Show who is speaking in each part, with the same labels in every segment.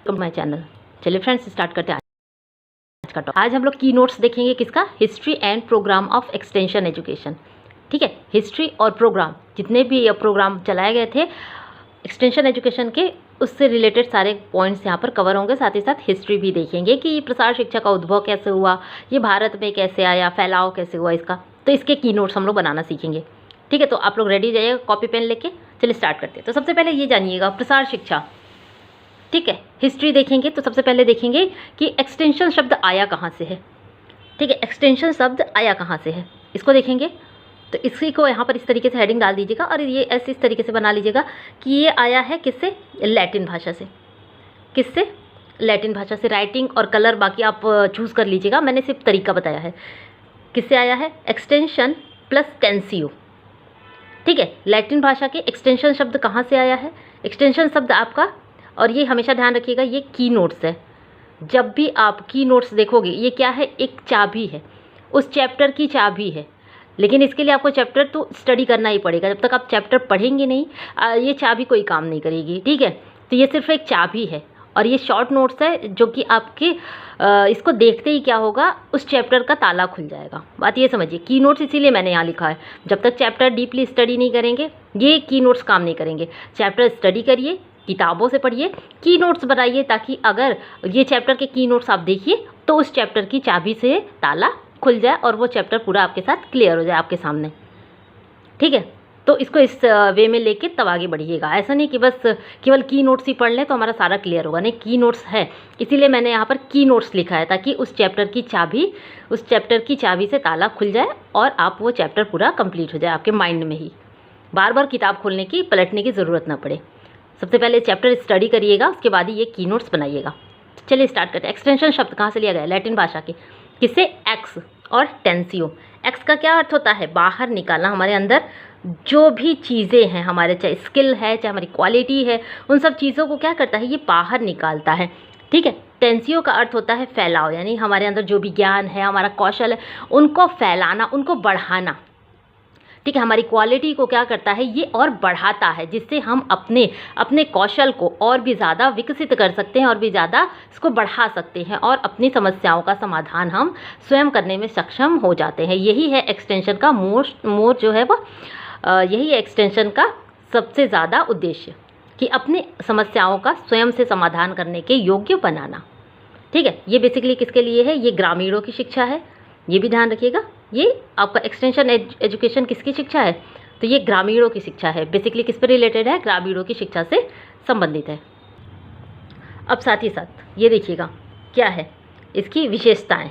Speaker 1: To my channel. चलिए friends start करते हैं आज का टॉपिक। आज हम लोग की नोट्स देखेंगे किसका, history and programme of extension education. ठीक है, हिस्ट्री और प्रोग्राम जितने भी प्रोग्राम चलाए गए थे एक्सटेंशन एजुकेशन के, उससे रिलेटेड सारे पॉइंट्स यहाँ पर कवर होंगे। साथ ही साथ हिस्ट्री भी देखेंगे कि ये प्रसार शिक्षा का उद्भव कैसे हुआ, ये भारत में कैसे आया, फैलाव कैसे हुआ इसका, तो इसके की नोट्स हम लोग बनाना सीखेंगे। ठीक है, तो आप लोग रेडी जाइएगा कॉपी पेन लेके। चलिए स्टार्ट करते हैं। तो सबसे पहले ये जानिएगा प्रसार शिक्षा। ठीक है, हिस्ट्री देखेंगे तो सबसे पहले देखेंगे कि एक्सटेंशन शब्द आया कहाँ से है। ठीक है, एक्सटेंशन शब्द आया कहाँ से है, इसको देखेंगे। तो इसी को यहाँ पर इस तरीके से हेडिंग डाल दीजिएगा और ये ऐसे इस तरीके से बना लीजिएगा कि ये आया है किससे, लैटिन भाषा से। किससे, लैटिन भाषा से। राइटिंग और कलर बाकी आप चूज़ कर लीजिएगा, मैंने सिर्फ तरीका बताया है। किससे आया है, एक्सटेंशन प्लस टेंसियो। ठीक है, लैटिन भाषा के एक्सटेंशन शब्द कहाँ से आया है, एक्सटेंशन शब्द आपका, और ये हमेशा ध्यान रखिएगा ये की नोट्स है। जब भी आप की नोट्स देखोगे ये क्या है, एक चाबी है, उस चैप्टर की चाबी है। लेकिन इसके लिए आपको चैप्टर तो स्टडी करना ही पड़ेगा। जब तक आप चैप्टर पढ़ेंगे नहीं ये चाबी कोई काम नहीं करेगी। ठीक है, तो ये सिर्फ एक चाबी है और ये शॉर्ट नोट्स है जो कि आपके इसको देखते ही क्या होगा, उस चैप्टर का ताला खुल जाएगा। बात ये समझिए, की नोट्स इसीलिए मैंने यहाँ लिखा है। जब तक चैप्टर डीपली स्टडी नहीं करेंगे ये की नोट्स काम नहीं करेंगे। चैप्टर स्टडी करिए, किताबों से पढ़िए, की नोट्स बनाइए, ताकि अगर ये चैप्टर के की नोट्स आप देखिए तो उस चैप्टर की चाबी से ताला खुल जाए और वो चैप्टर पूरा आपके साथ क्लियर हो जाए आपके सामने। ठीक है, तो इसको इस वे में लेके तब आगे बढ़िएगा। ऐसा नहीं कि बस केवल की नोट्स ही पढ़ लें तो हमारा सारा क्लियर होगा, नहीं, की नोट्स है, इसीलिए मैंने यहाँ पर की नोट्स लिखा है, ताकि उस चैप्टर की चाबी से ताला खुल जाए और आप वो चैप्टर पूरा कंप्लीट हो जाए आपके माइंड में ही, बार बार किताब खोलने की, पलटने की ज़रूरत ना पड़े। सबसे पहले चैप्टर स्टडी करिएगा, उसके बाद ही ये की नोट्स बनाइएगा। चलिए स्टार्ट करते हैं। एक्सटेंशन शब्द कहाँ से लिया गया, लैटिन भाषा के। किससे, एक्स और टेंसियो। एक्स का क्या अर्थ होता है, बाहर निकालना। हमारे अंदर जो भी चीज़ें हैं हमारे, चाहे स्किल है, चाहे हमारी क्वालिटी है, उन सब चीज़ों को क्या करता है, ये बाहर निकालता है। ठीक है, टेंसियो का अर्थ होता है फैलाव, यानी हमारे अंदर जो भी ज्ञान है, हमारा कौशल है, उनको फैलाना, उनको बढ़ाना। ठीक है, हमारी क्वालिटी को क्या करता है, ये और बढ़ाता है, जिससे हम अपने कौशल को और भी ज़्यादा विकसित कर सकते हैं, और भी ज़्यादा इसको बढ़ा सकते हैं, और अपनी समस्याओं का समाधान हम स्वयं करने में सक्षम हो जाते हैं। यही है एक्सटेंशन का मोर जो है वो यही है एक्सटेंशन का सबसे ज़्यादा उद्देश्य, कि अपनी समस्याओं का स्वयं से समाधान करने के योग्य बनाना। ठीक है, ये बेसिकली किसके लिए है, ये ग्रामीणों की शिक्षा है, ये भी ध्यान रखिएगा। ये आपका एक्सटेंशन एजुकेशन किसकी शिक्षा है, तो ये ग्रामीणों की शिक्षा है। बेसिकली किस पर रिलेटेड है, ग्रामीणों की शिक्षा से संबंधित है। अब साथ ही साथ ये देखिएगा क्या है इसकी विशेषताएं,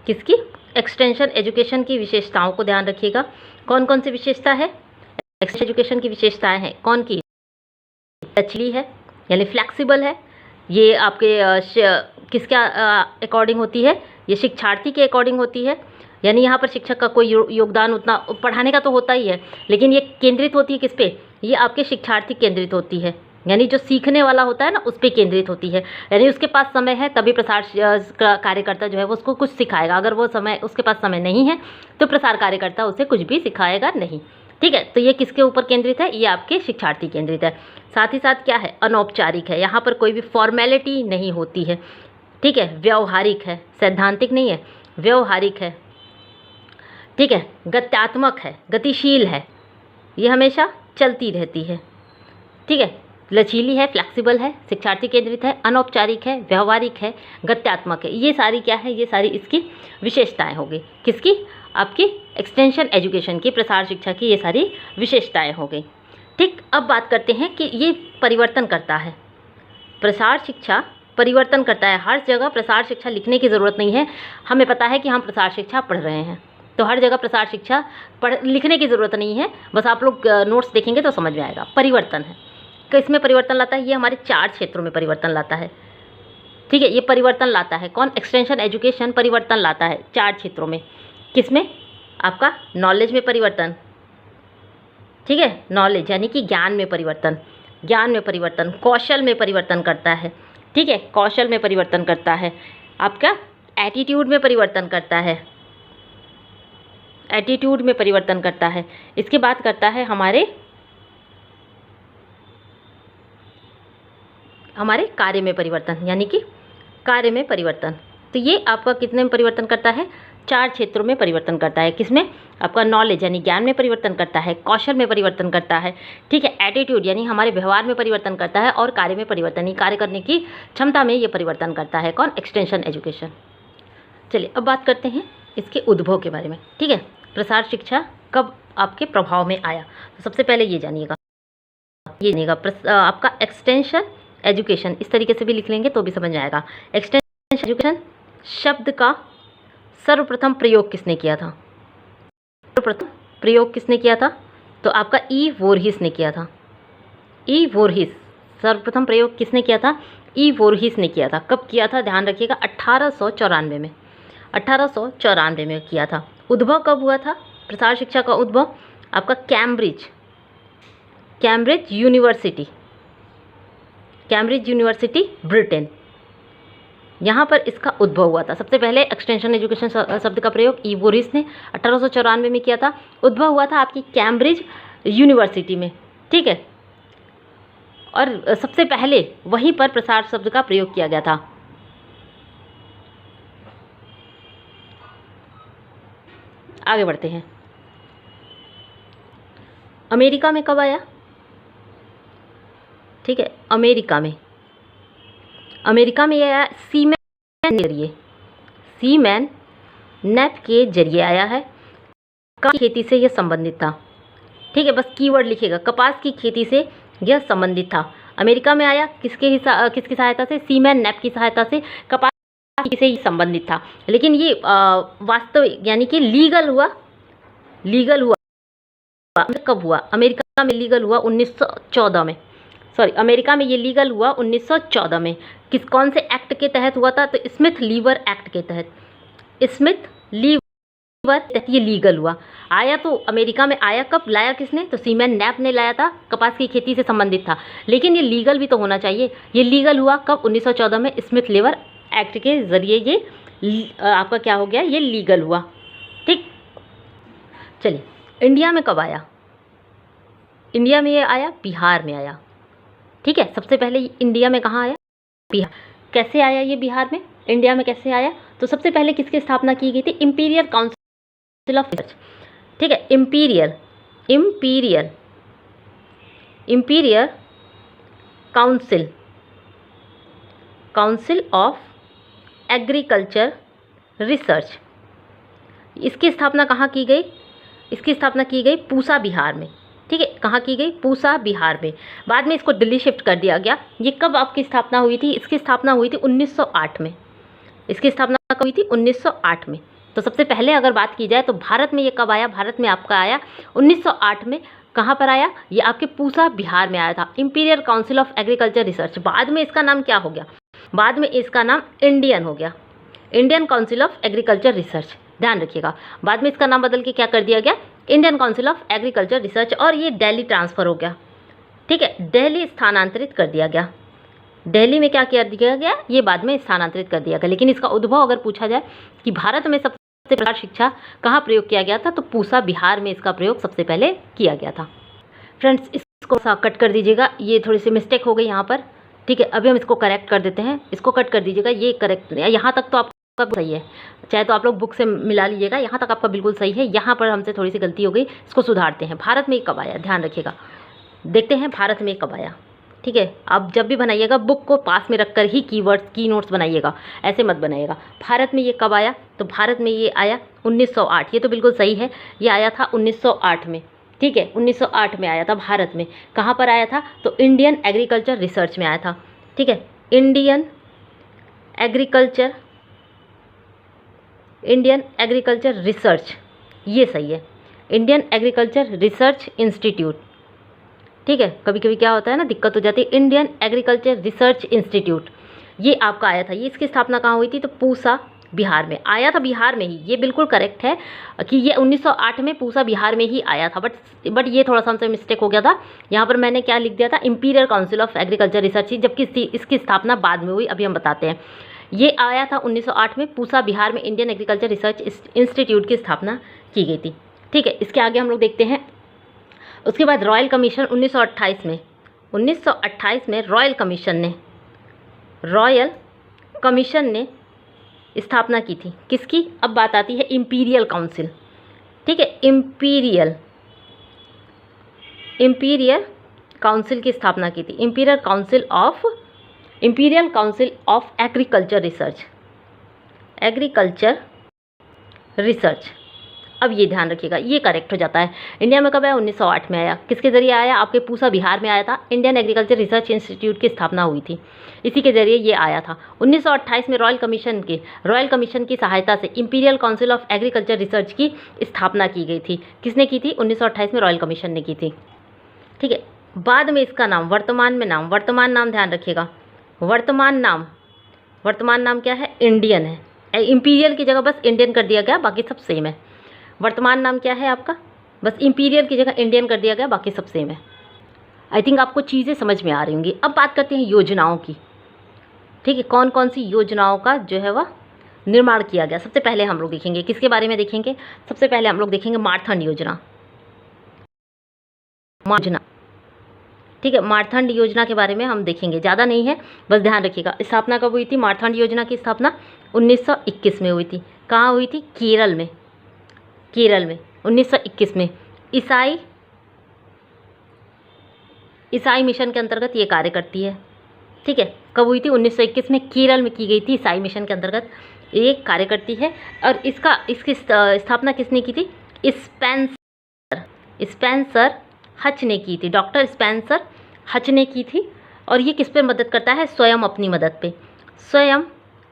Speaker 1: किसकी, एक्सटेंशन एजुकेशन की विशेषताओं को ध्यान रखिएगा। कौन कौन सी विशेषता है, एक्सटेंशन एजुकेशन की विशेषताएं हैं कौन की, लचीली है यानी फ्लैक्सिबल है। ये आपके किसका अकॉर्डिंग होती है, ये शिक्षार्थी के अकॉर्डिंग होती है, यानी यहाँ पर शिक्षक का कोई योगदान उतना पढ़ाने का तो होता ही है, लेकिन ये केंद्रित होती है किस पे, ये आपके शिक्षार्थी केंद्रित होती है, यानी जो सीखने वाला होता है ना उस पर केंद्रित होती है। यानी उसके पास समय है तभी प्रसार कार्यकर्ता जो है वो उसको कुछ सिखाएगा, अगर वो समय उसके पास समय नहीं है तो प्रसार कार्यकर्ता उसे कुछ भी सिखाएगा नहीं। ठीक है, तो ये किसके ऊपर केंद्रित है, ये आपके शिक्षार्थी केंद्रित है। साथ ही साथ क्या है, अनौपचारिक है, यहाँ पर कोई भी फॉर्मेलिटी नहीं होती है। ठीक है, व्यवहारिक है, सैद्धांतिक नहीं है, व्यवहारिक है। ठीक है, गत्यात्मक है, गतिशील है, ये हमेशा चलती रहती है। ठीक है, लचीली है, फ्लेक्सिबल है, शिक्षार्थी केंद्रित है, अनौपचारिक है, व्यवहारिक है, गत्यात्मक है। ये सारी क्या है, ये सारी इसकी विशेषताएं होगी, किसकी, आपकी एक्सटेंशन एजुकेशन की, प्रसार शिक्षा की ये सारी विशेषताएं हो गई। ठीक, अब बात करते हैं कि ये परिवर्तन करता है, प्रसार शिक्षा परिवर्तन करता है। हर जगह प्रसार शिक्षा लिखने की ज़रूरत नहीं है, हमें पता है कि हम प्रसार शिक्षा पढ़ रहे हैं, तो हर जगह प्रसार शिक्षा लिखने की ज़रूरत नहीं है, बस आप लोग नोट्स देखेंगे तो समझ में आएगा। परिवर्तन है, किसमें परिवर्तन लाता है, ये हमारे 4 क्षेत्रों में परिवर्तन लाता है। ठीक है, ये परिवर्तन लाता है कौन, एक्सटेंशन एजुकेशन परिवर्तन लाता है 4 क्षेत्रों में। किसमें, आपका नॉलेज में परिवर्तन। ठीक है, नॉलेज यानी कि ज्ञान में परिवर्तन, ज्ञान में परिवर्तन, कौशल में परिवर्तन करता है। ठीक है, कौशल में परिवर्तन करता है, आपका एटीट्यूड में परिवर्तन करता है, एटीट्यूड में परिवर्तन करता है। इसके बाद करता है हमारे हमारे कार्य में परिवर्तन, यानी कि कार्य में परिवर्तन। तो ये आपका कितने में परिवर्तन करता है? 4 क्षेत्रों में परिवर्तन करता है। किसमें? आपका नॉलेज यानी ज्ञान में परिवर्तन करता है, कौशल में परिवर्तन करता है, ठीक है, एटीट्यूड यानी हमारे व्यवहार में परिवर्तन करता है, और कार्य में परिवर्तन यानी कार्य करने की क्षमता में ये परिवर्तन करता है। कौन? Extension education. चलिए अब बात करते हैं इसके उद्भव के बारे में, ठीक है। प्रसार शिक्षा कब आपके प्रभाव में आया? तो सबसे पहले ये जानिएगा, आपका एक्सटेंशन एजुकेशन, इस तरीके से भी लिख लेंगे तो भी समझ में आएगा। एक्सटेंशन एजुकेशन शब्द का सर्वप्रथम प्रयोग किसने किया था? सर्वप्रथम प्रयोग किसने किया था? तो आपका ई वोरहिस ने किया था। ई वोरहिस, सर्वप्रथम प्रयोग किसने किया था? ई वोरहिस ने किया था। कब किया था? ध्यान रखिएगा, 1894 में, 1894 में किया था। उद्भव कब हुआ था प्रसार शिक्षा का? उद्भव आपका कैम्ब्रिज यूनिवर्सिटी ब्रिटेन, यहाँ पर इसका उद्भव हुआ था। सबसे पहले एक्सटेंशन एजुकेशन शब्द का प्रयोग ई वोरहिस ने 1894 में किया था। उद्भव हुआ था आपकी कैम्ब्रिज यूनिवर्सिटी में, ठीक है, और सबसे पहले वहीं पर प्रसार शब्द का प्रयोग किया गया था। आगे बढ़ते हैं। अमेरिका में कब आया? ठीक है, अमेरिका में यह आया सीमैन नेप के जरिए आया है। कपास की खेती से यह संबंधित था, ठीक है, बस कीवर्ड लिखिएगा, कपास की खेती से यह संबंधित था। अमेरिका में आया किसकी सहायता से? सीमैन नेप की सहायता से कपास की खेती से ही संबंधित था। लेकिन ये वास्तविक यानी कि लीगल हुआ कब हुआ? अमेरिका में लीगल हुआ 1914 में, सॉरी, अमेरिका में ये लीगल हुआ 1914 में। कौन से एक्ट के तहत हुआ था? तो स्मिथ लीवर एक्ट के तहत, स्मिथ लीवर ये लीगल हुआ। आया तो अमेरिका में आया कब? लाया किसने? तो सीमैन नेप ने लाया था, कपास की खेती से संबंधित था। लेकिन ये लीगल भी तो होना चाहिए। ये लीगल हुआ कब? 1914 में, स्मिथ लीवर एक्ट के जरिए ये आपका क्या हो गया? ये लीगल हुआ, ठीक। चलिए, इंडिया में कब आया? इंडिया में ये आया बिहार में आया, ठीक है। सबसे पहले इंडिया में कहाँ आया? बिहार। कैसे आया ये बिहार में? इंडिया में कैसे आया? तो सबसे पहले किसकी स्थापना की गई थी? इंपीरियल काउंसिल ऑफ रिसर्च, ठीक है, imperial council of agriculture research. इसकी स्थापना कहाँ की गई? इसकी स्थापना की गई पूसा बिहार में, ठीक है। कहाँ की गई? पूसा बिहार में। बाद में इसको दिल्ली शिफ्ट कर दिया गया। ये कब आपकी स्थापना हुई थी? इसकी स्थापना हुई थी 1908 में। इसकी स्थापना कब हुई थी? 1908 में। तो सबसे पहले अगर बात की जाए तो भारत में ये कब आया? भारत में आपका आया 1908 में। कहाँ पर आया? ये आपके पूसा बिहार में आया था, imperial council of agriculture research. बाद में इसका नाम क्या हो गया? बाद में इसका नाम इंडियन हो गया, Indian council of agriculture research. ध्यान रखिएगा, बाद में इसका नाम बदल के क्या कर दिया गया? Indian council of agriculture research. और ये दिल्ली ट्रांसफ़र हो गया, ठीक है, दिल्ली स्थानांतरित कर दिया गया। दिल्ली में क्या किया दिया गया? ये बाद में स्थानांतरित कर दिया गया। लेकिन इसका उद्भव अगर पूछा जाए कि भारत में सबसे प्रसार शिक्षा कहाँ प्रयोग किया गया था, तो पूसा बिहार में इसका प्रयोग सबसे पहले किया गया था। फ्रेंड्स, इसको कट कर दीजिएगा, ये थोड़ी सी मिस्टेक हो गई यहाँ पर, ठीक है। अभी हम इसको करेक्ट कर देते हैं, इसको कट कर दीजिएगा, ये करेक्ट, यहाँ तक तो आपका सही है, चाहे तो आप लोग बुक से मिला लीजिएगा, यहाँ तक आपका बिल्कुल सही है। यहाँ पर हमसे थोड़ी सी गलती हो गई, इसको सुधारते हैं। भारत में कब आया? ध्यान रखिएगा, देखते हैं भारत में कब आया, ठीक है। आप जब भी बनाइएगा बुक को पास में रखकर ही कीवर्ड्स की नोट्स बनाइएगा, ऐसे मत बनाइएगा। भारत में ये कब आया? तो भारत में ये आया 1908, ये तो बिल्कुल सही है, ये आया था 1908 में, ठीक है, 1908 में आया था भारत में। कहाँ पर आया था? तो इंडियन एग्रीकल्चर रिसर्च में आया था, ठीक है, इंडियन एग्रीकल्चर रिसर्च, ये सही है, इंडियन एग्रीकल्चर रिसर्च इंस्टीट्यूट, ठीक है। कभी कभी क्या होता है ना, दिक्कत हो जाती है। इंडियन एग्रीकल्चर रिसर्च इंस्टीट्यूट ये आपका आया था। ये इसकी स्थापना कहाँ हुई थी? तो पूसा बिहार में आया था, बिहार में ही, ये बिल्कुल करेक्ट है कि ये 1908 में पूसा बिहार में ही आया था। बट ये थोड़ा सा हमसे मिस्टेक हो गया था, यहाँ पर मैंने क्या लिख दिया था? Imperial council of agriculture research, जबकि इसकी स्थापना बाद में हुई, अभी हम बताते हैं। ये आया था 1908 में, पूसा बिहार में इंडियन एग्रीकल्चर रिसर्च इंस्टीट्यूट की स्थापना की गई थी, ठीक है। इसके आगे हम लोग देखते हैं। उसके बाद रॉयल कमीशन 1928 में, 1928 में रॉयल कमीशन ने रॉयल कमीशन ने स्थापना की थी। किसकी? अब बात आती है इम्पीरियल काउंसिल। ठीक है, इम्पीरियल काउंसिल की स्थापना की थी। Imperial council of agriculture research. अब ये ध्यान रखिएगा, ये करेक्ट हो जाता है। इंडिया में कब आया? 1908 में आया। किसके जरिए आया? आपके पूसा बिहार में आया था। इंडियन एग्रीकल्चर रिसर्च इंस्टीट्यूट की स्थापना हुई थी, इसी के जरिए ये आया था। 1928 में रॉयल कमीशन की सहायता से imperial council of agriculture research की स्थापना की गई थी। किसने की थी? 1928 में रॉयल कमीशन ने की थी। ठीक है, बाद में इसका नाम, वर्तमान नाम ध्यान रखिएगा। वर्तमान नाम क्या है? इंडियन है। इम्पीरियल की जगह बस इंडियन कर दिया गया, बाकी सब सेम है। वर्तमान नाम क्या है आपका? बस इम्पीरियल की जगह इंडियन कर दिया गया, बाकी सब सेम है। आई थिंक आपको चीज़ें समझ में आ रही होंगी। अब बात करते हैं योजनाओं की। ठीक है, कौन कौन सी योजनाओं का जो है वह निर्माण किया गया। सबसे पहले हम लोग देखेंगे, किसके बारे में देखेंगे? सबसे पहले हम लोग देखेंगे मारथंड योजना। ठीक है, मारथंड योजना के बारे में हम देखेंगे, ज़्यादा नहीं है, बस ध्यान रखिएगा। स्थापना कब हुई थी? मारथंड योजना की स्थापना 1921 में हुई थी। कहाँ हुई थी? केरल में 1921 में। ईसाई मिशन के अंतर्गत ये कार्य करती है। ठीक है, कब हुई थी? 1921 में केरल में की गई थी। ईसाई मिशन के अंतर्गत ये कार्य करती है। और इसकी स्थापना किसने की थी? स्पेंसर हच ने की थी। डॉक्टर स्पेंसर हच ने की थी। और ये किस पे मदद करता है? स्वयं अपनी मदद पे। स्वयं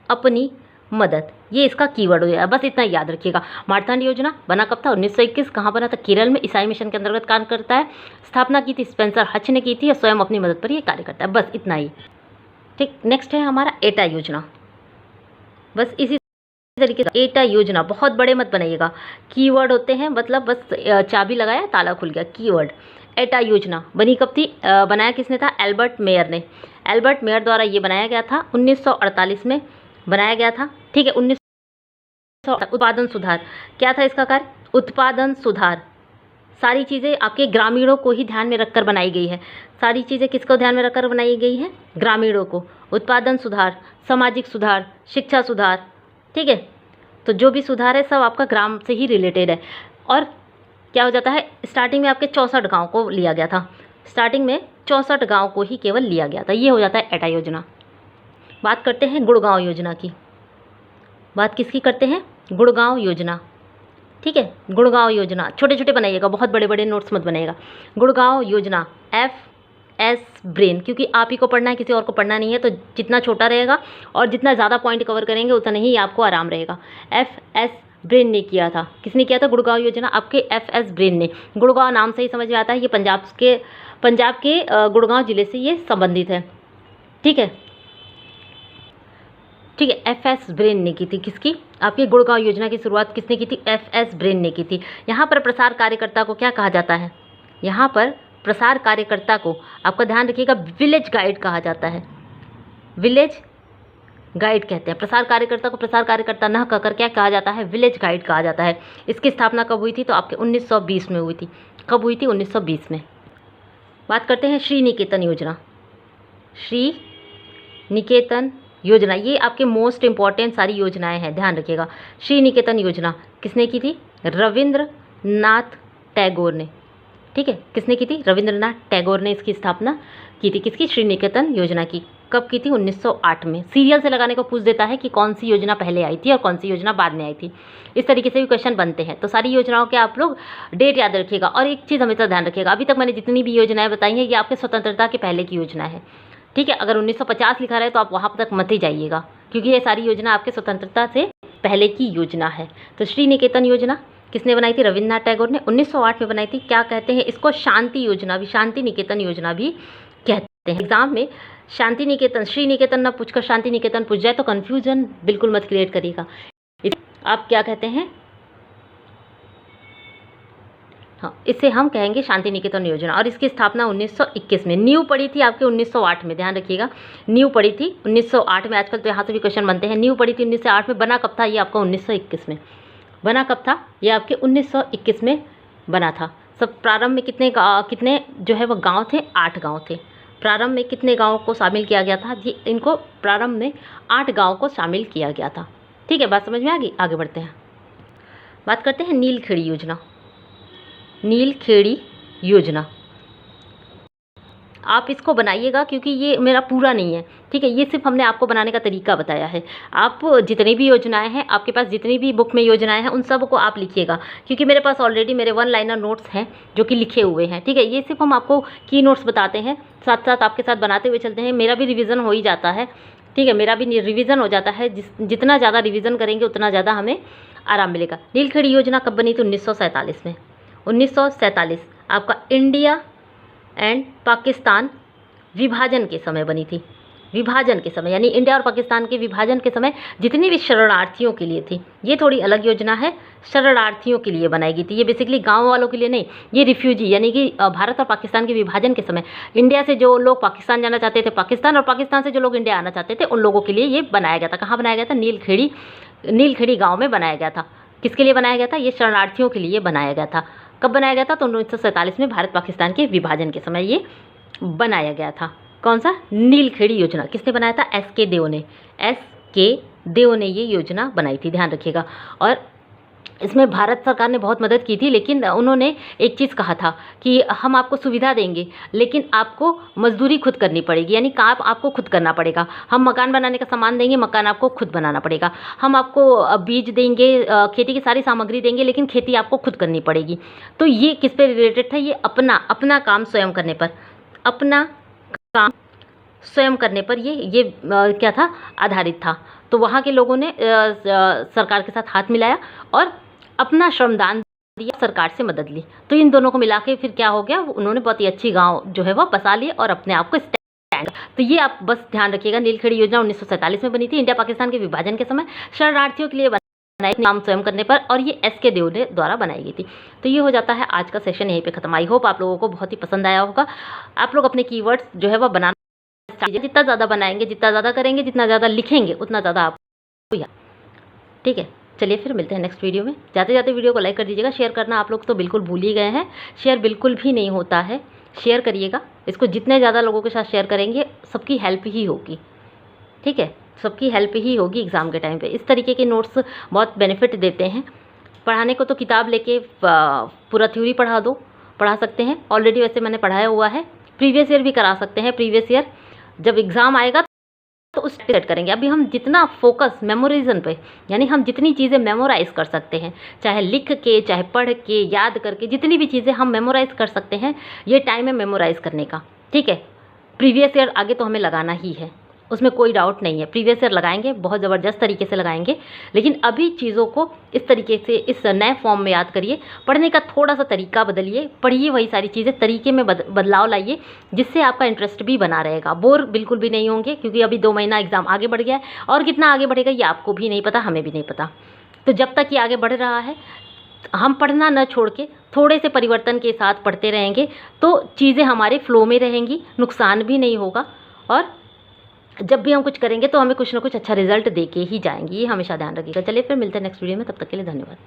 Speaker 1: अपनी मदद, ये इसका कीवर्ड हो जाएगा। बस इतना याद रखिएगा। मारथंड योजना बना कब था? 1921। कहाँ बना था? केरल में। ईसाई मिशन के अंतर्गत कार्य करता है। स्थापना की थी स्पेंसर हच ने की थी और स्वयं अपनी मदद पर ये कार्य करता है। बस इतना ही। ठीक, नेक्स्ट है हमारा एटा योजना। बस इसी तरीके से एटा योजना, बहुत बड़े मत बनाइएगा, कीवर्ड होते हैं, मतलब बस चाबी लगाया ताला खुल गया, कीवर्ड। एटा योजना बनी कब थी? बनाया किसने था? एल्बर्ट मेयर ने। एल्बर्ट मेयर द्वारा ये बनाया गया था, 1948 में बनाया गया था। ठीक है, 1900। उत्पादन सुधार, क्या था इसका कार्य? उत्पादन सुधार। सारी चीज़ें आपके ग्रामीणों को ही ध्यान में रखकर बनाई गई है। सारी चीज़ें किसको ध्यान में रखकर बनाई गई हैं? ग्रामीणों को। उत्पादन सुधार, सामाजिक सुधार, शिक्षा सुधार। ठीक है, तो जो भी सुधार है सब आपका ग्राम से ही रिलेटेड है। और क्या हो जाता है? स्टार्टिंग में आपके 64 गाँव को लिया गया था। स्टार्टिंग में 64 गाँव को ही केवल लिया गया था। ये हो जाता है एटा योजना। बात करते हैं गुड़गांव योजना की। बात किसकी करते हैं? गुड़गांव योजना। ठीक है, गुड़गांव योजना छोटे छोटे बनाइएगा, बहुत बड़े बड़े नोट्स मत बनाइएगा। गुड़गांव योजना, FS ब्रेन, क्योंकि आप ही को पढ़ना है, किसी और को पढ़ना नहीं है, तो जितना छोटा रहेगा और जितना ज़्यादा पॉइंट कवर करेंगे उतना ही आपको आराम रहेगा। FS ब्रेन ने किया था। किसने किया था? गुड़गांव योजना आपके FS ब्रेन ने। गुड़गांव नाम से ही समझ में आता है ये पंजाब के गुड़गांव जिले से ये संबंधित है। ठीक है, FS ब्रेन ने की थी। किसकी? आपकी गुड़गांव योजना की शुरुआत किसने की थी? FS ब्रेन ने की थी। यहाँ पर प्रसार कार्यकर्ता को क्या कहा जाता है? यहाँ पर प्रसार कार्यकर्ता को, आपका ध्यान रखिएगा, विलेज गाइड कहा जाता है। विलेज गाइड कहते हैं। प्रसार कार्यकर्ता को प्रसार कार्यकर्ता न कहकर क्या कहा जाता है? विलेज गाइड कहा जाता है। इसकी स्थापना कब हुई थी? तो आपके 1920 में हुई थी। कब हुई थी? 1920 में। बात करते हैं श्री निकेतन योजना। श्री निकेतन योजना, ये आपके मोस्ट इंपॉर्टेंट सारी योजनाएं हैं, ध्यान रखिएगा। श्री निकेतन योजना किसने की थी? रविंद्रनाथ टैगोर ने। ठीक है, किसने की थी? रविंद्रनाथ टैगोर ने इसकी स्थापना की थी। किसकी? श्री निकेतन योजना की। कब की थी? 1908 में। सीरियल से लगाने को पूछ देता है कि कौन सी योजना पहले आई थी और कौन सी योजना बाद में आई थी। इस तरीके से भी क्वेश्चन बनते हैं। तो सारी योजनाओं के आप लोग डेट याद रखिएगा। और एक चीज़ हमेशा ध्यान रखिएगा, अभी तक मैंने जितनी भी योजनाएं बताई हैं ये आपके स्वतंत्रता के पहले की योजना है। ठीक है, अगर 1950 लिखा रहे तो आप वहाँ तक मत ही जाइएगा, क्योंकि ये सारी योजना आपके स्वतंत्रता से पहले की योजना है। तो श्री निकेतन योजना किसने बनाई थी? रविंद्रनाथ टैगोर ने 1908 में बनाई थी। क्या कहते हैं इसको? शांति योजना भी, शांति निकेतन योजना भी कहते हैं। एग्जाम में शांति निकेतन, श्री निकेतन ना पूछकर शांति निकेतन पूछ जाए तो कन्फ्यूजन बिल्कुल मत क्रिएट करिएगा। आप क्या कहते हैं? हाँ, इसे हम कहेंगे शांति निकेतन योजना। और इसकी स्थापना 1921 में। नींव पड़ी थी आपके 1908 में, ध्यान रखिएगा। नींव पड़ी थी 1908 में। आजकल तो यहाँ से भी क्वेश्चन बनते हैं। नींव पड़ी थी 1908 में। बना कब था? ये आपका 1921 में। बना कब था? ये आपके 1921 में बना था। सब प्रारंभ में कितने जो है वो गांव थे? 8 गांव थे। प्रारंभ में कितने गाँव को शामिल किया गया था? जी, इनको प्रारंभ में 8 गाँव को शामिल किया गया था। ठीक है, बात समझ में आ गई? आगे बढ़ते हैं, बात करते हैं नीलखेड़ी योजना। नीलखेड़ी योजना आप इसको बनाइएगा, क्योंकि ये मेरा पूरा नहीं है। ठीक है, ये सिर्फ हमने आपको बनाने का तरीका बताया है। आप जितनी भी योजनाएं हैं, आपके पास जितनी भी बुक में योजनाएं हैं, उन सब को आप लिखिएगा, क्योंकि मेरे पास ऑलरेडी मेरे 1 लाइनर नोट्स हैं जो कि लिखे हुए हैं। ठीक है, ये सिर्फ हम आपको की नोट्स बताते हैं, साथ साथ आपके साथ बनाते हुए चलते हैं। मेरा भी रिविज़न हो ही जाता है। ठीक है, मेरा भी रिविज़न हो जाता है। जितना ज़्यादा रिविज़न करेंगे उतना ज़्यादा हमें आराम मिलेगा। नीलखेड़ी योजना कब बनी थी? 1947 में। 1947 आपका इंडिया एंड पाकिस्तान विभाजन के समय बनी थी। विभाजन के समय, यानी इंडिया और पाकिस्तान के विभाजन के समय जितनी भी शरणार्थियों के लिए थी। ये थोड़ी अलग योजना है, शरणार्थियों के लिए बनाई गई थी। ये बेसिकली गांव वालों के लिए नहीं, ये रिफ्यूजी, यानी कि भारत और पाकिस्तान के विभाजन के समय इंडिया से जो लोग पाकिस्तान जाना चाहते थे पाकिस्तान, और पाकिस्तान से जो लोग इंडिया आना चाहते थे उन लोगों के लिए ये बनाया गया था। कहाँ बनाया गया था? नीलखेड़ी गाँव में बनाया गया था। किसके लिए बनाया गया था? ये शरणार्थियों के लिए बनाया गया था। कब बनाया गया था? तो 1947 में भारत पाकिस्तान के विभाजन के समय ये बनाया गया था। कौन सा? नीलखेड़ी योजना। किसने बनाया था? एस.के. देव ने। एस.के. देव ने ये योजना बनाई थी, ध्यान रखिएगा। और इसमें भारत सरकार ने बहुत मदद की थी, लेकिन उन्होंने एक चीज़ कहा था कि हम आपको सुविधा देंगे, लेकिन आपको मजदूरी खुद करनी पड़ेगी, यानी काम आपको खुद करना पड़ेगा। हम मकान बनाने का सामान देंगे, मकान आपको खुद बनाना पड़ेगा। हम आपको बीज देंगे, खेती की सारी सामग्री देंगे, लेकिन खेती आपको खुद करनी पड़ेगी। तो ये किस पे रिलेटेड था? ये अपना काम स्वयं करने पर, अपना काम स्वयं करने पर ये क्या था? आधारित था। तो वहाँ के लोगों ने सरकार के साथ हाथ मिलाया और अपना श्रमदान दिया, सरकार से मदद ली। तो इन दोनों को मिला के फिर क्या हो गया? उन्होंने बहुत ही अच्छी गांव जो है वो बसा लिए और अपने आप को स्टैंड। तो ये आप बस ध्यान रखिएगा। नीलखेड़ी योजना 1947 में बनी थी, इंडिया पाकिस्तान के विभाजन के समय, शरणार्थियों के लिए बनाई, काम स्वयं करने पर, और ये एस.के. देव ने द्वारा बनाई गई थी। तो ये हो जाता है आज का सेशन, यहीं पे खत्म। आई होप आप लोगों को बहुत ही पसंद आया होगा। आप लोग अपने कीवर्ड्स जो है वो बनाना, जितना ज़्यादा बनाएंगे, जितना ज़्यादा करेंगे, जितना ज़्यादा लिखेंगे, उतना ज़्यादा आपको। ठीक है, चलिए फिर मिलते हैं नेक्स्ट वीडियो में। जाते जाते वीडियो को लाइक कर दीजिएगा। शेयर करना आप लोग तो बिल्कुल भूल ही गए हैं, शेयर बिल्कुल भी नहीं होता है। शेयर करिएगा इसको, जितने ज़्यादा लोगों के साथ शेयर करेंगे सबकी हेल्प ही होगी। ठीक है, सबकी हेल्प ही होगी एग्ज़ाम के टाइम पे। इस तरीके के नोट्स बहुत बेनिफिट देते हैं। पढ़ाने को तो किताब लेके पूरा थ्योरी पढ़ा सकते हैं, ऑलरेडी वैसे मैंने पढ़ाया हुआ है। प्रीवियस ईयर भी करा सकते हैं। प्रीवियस ईयर जब एग्ज़ाम आएगा तो उस सेट करेंगे। अभी हम जितना फोकस मेमोरिजन पे, यानी हम जितनी चीज़ें मेमोराइज़ कर सकते हैं, चाहे लिख के, चाहे पढ़ के, याद करके, जितनी भी चीज़ें हम मेमोराइज़ कर सकते हैं, ये टाइम है मेमोराइज़ करने का। ठीक है, प्रीवियस ईयर आगे तो हमें लगाना ही है, उसमें कोई डाउट नहीं है। प्रीवियस ईयर लगाएंगे, बहुत ज़बरदस्त तरीके से लगाएंगे, लेकिन अभी चीज़ों को इस तरीके से, इस नए फॉर्म में याद करिए। पढ़ने का थोड़ा सा तरीका बदलिए, पढ़िए वही सारी चीज़ें, तरीके में बदलाव लाइए, जिससे आपका इंटरेस्ट भी बना रहेगा। बोर बिल्कुल भी नहीं होंगे, क्योंकि अभी 2 महीना एग्ज़ाम आगे बढ़ गया है, और कितना आगे बढ़ेगा ये आपको भी नहीं पता, हमें भी नहीं पता। तो जब तक ये आगे बढ़ रहा है, हम पढ़ना न छोड़ के थोड़े से परिवर्तन के साथ पढ़ते रहेंगे, तो चीज़ें हमारे फ्लो में रहेंगी, नुकसान भी नहीं होगा, और जब भी हम कुछ करेंगे तो हमें कुछ ना कुछ अच्छा रिजल्ट दे के ही जाएंगी। ये हमेशा ध्यान रखिएगा। चलिए फिर मिलते हैं नेक्स्ट वीडियो में, तब तक के लिए धन्यवाद।